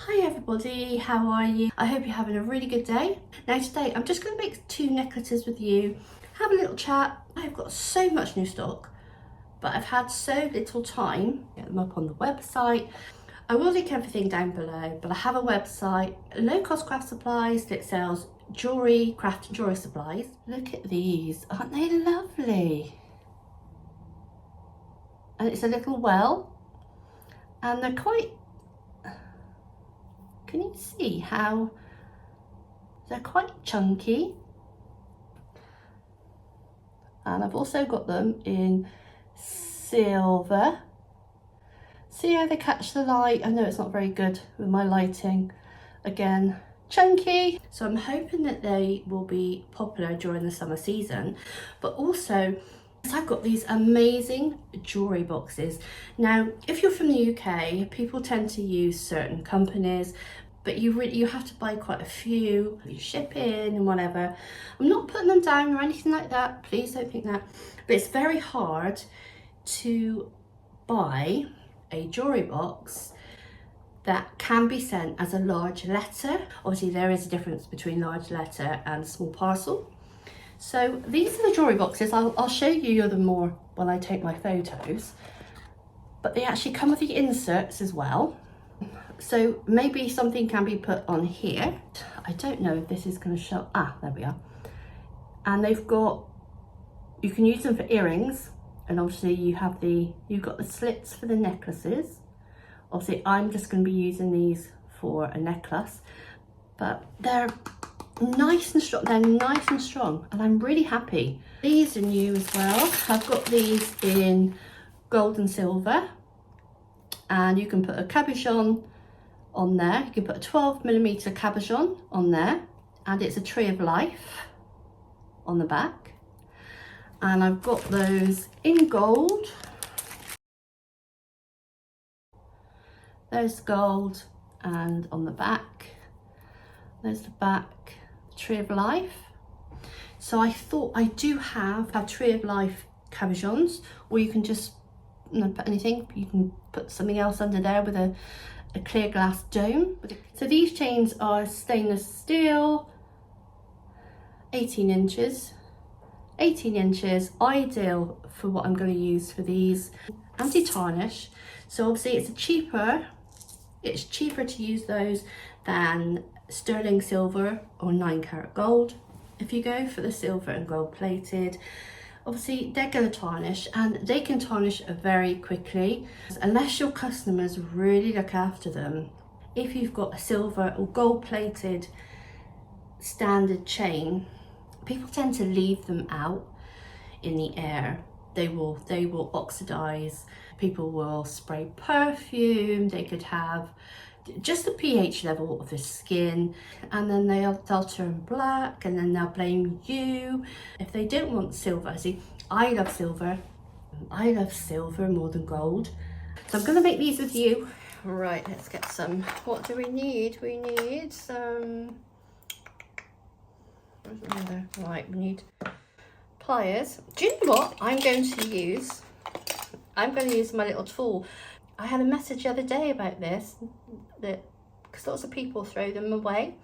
Hi everybody, how are you? I hope you're having a really good day. Now today I'm just going to make 2 necklaces with you, have a little chat. I've got so much new stock, but I've had so little time to get them up on the website. I will link everything down below, but I have a website, low cost craft supplies, that sells jewellery, craft and jewellery supplies. Look at these, aren't they lovely? And it's a little well, and they're quite, can you see how they're quite chunky? And I've also got them in silver. See how they catch the light? I know it's not very good with my lighting. Again, chunky. So I'm hoping that they will be popular during the summer season, but also I've got these amazing jewellery boxes. Now, if you're from the UK, people tend to use certain companies, but you have to buy quite a few, you ship in and whatever. I'm not putting them down or anything like that, please don't think that, but it's very hard to buy a jewellery box that can be sent as a large letter. Obviously there is a difference between large letter and small parcel. So these are the jewellery boxes. I'll show you them more when I take my photos, but they actually come with the inserts as well. So maybe something can be put on here. I don't know if this is going to show. There we are. And they've got, you can use them for earrings, and obviously you've got the slits for the necklaces. Obviously I'm just going to be using these for a necklace, but they're nice and strong. They're nice and strong, and I'm really happy. These are new as well. I've got these in gold and silver, and you can put a cabochon on there. You can put a 12mm cabochon on there, and it's a tree of life on the back. And I've got those in gold. There's gold, and on the back, there's the back, tree of life. So I thought I do have a tree of life cabochons, or you can just put anything. You can put something else under there with a clear glass dome. So these chains are stainless steel, 18 inches, ideal for what I'm going to use for these. Anti-tarnish, so obviously it's cheaper to use those than sterling silver or 9 karat gold. If you go for the silver and gold plated, obviously they're going to tarnish, and they can tarnish very quickly unless your customers really look after them. If you've got a silver or gold plated standard chain, people tend to leave them out in the air. They will oxidize. People will spray perfume. They could have just the pH level of the skin, and then they'll turn black, and then they'll blame you if they don't want silver. See, I love silver more than gold, so I'm going to make these with you. Right, let's get some. What do we need? We need some, right, we need pliers. Do you know what I'm going to use? I'm going to use my little tool. I had a message the other day about this, because lots of people throw them away,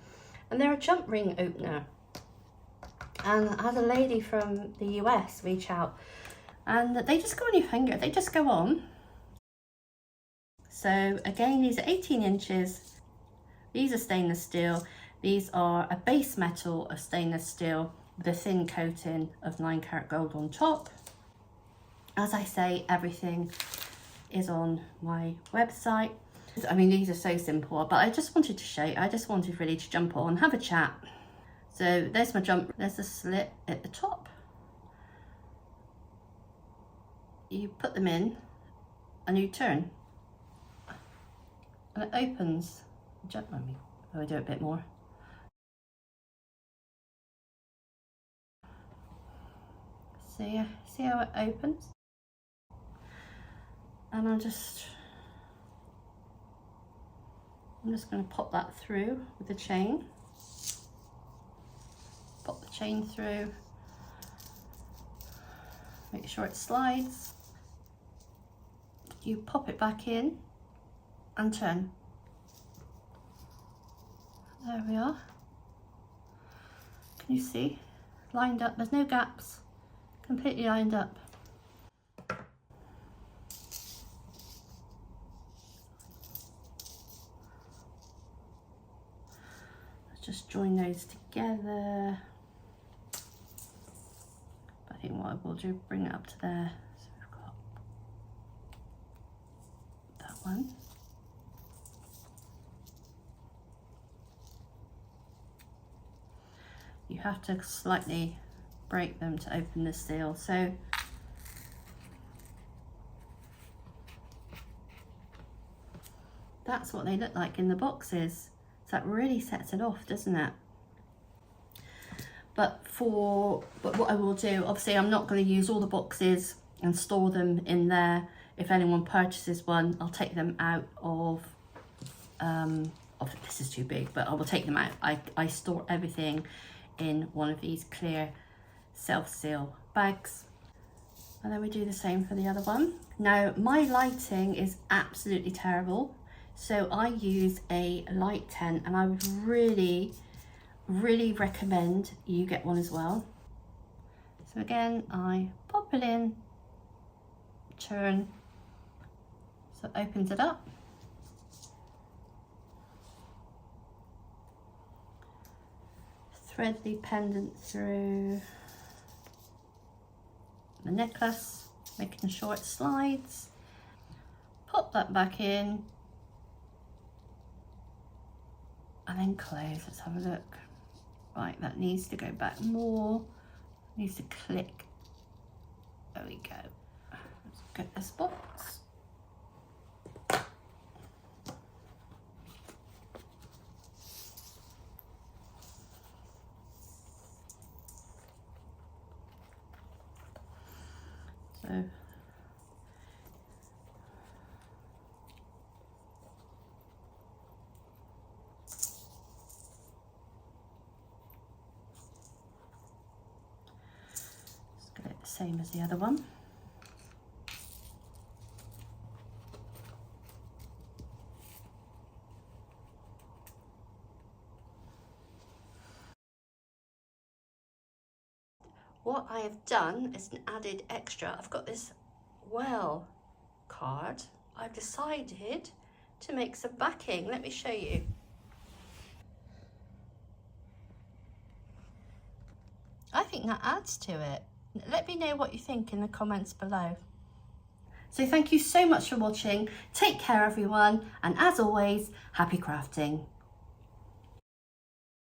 and they're a jump ring opener. And I had a lady from the US reach out, and they just go on your finger, they just go on. So again, these are 18 inches, these are stainless steel, these are a base metal of stainless steel with a thin coating of 9 karat gold on top. As I say, everything is on my website. I mean, these are so simple, but I just wanted to show you. I just wanted really to jump on, have a chat. So there's my jump. There's a slit at the top. You put them in and you turn, and it opens. Jump on me. Oh, I do it a bit more. See how it opens? And I'm just going to pop that through with the chain. Pop the chain through. Make sure it slides. You pop it back in and turn. There we are. Can you see? Lined up, there's no gaps, completely lined up. Let's just join those together. I think what I will do, bring it up to there. So we've got that one. You have to slightly break them to open the seal. So that's what they look like in the boxes. So that really sets it off, doesn't it? But what I will do, obviously I'm not going to use all the boxes and store them in there. If anyone purchases one, I'll take them out of, this is too big, but I will take them out. I store everything in one of these clear self-seal bags. And then we do the same for the other one. Now, my lighting is absolutely terrible. So I use a light tent, and I would really recommend you get one as well. So again, I pop it in, turn, so it opens it up. Thread the pendant through the necklace, making sure it slides. Pop that back in, and then close. Let's have a look. Right, that needs to go back more, needs to click. There we go. Let's get this box. So same as the other one. What I have done is an added extra. I've got this well card. I've decided to make some backing. Let me show you. I think that adds to it. Let me know what you think in the comments below. So thank you so much for watching. Take care everyone, and as always, happy crafting.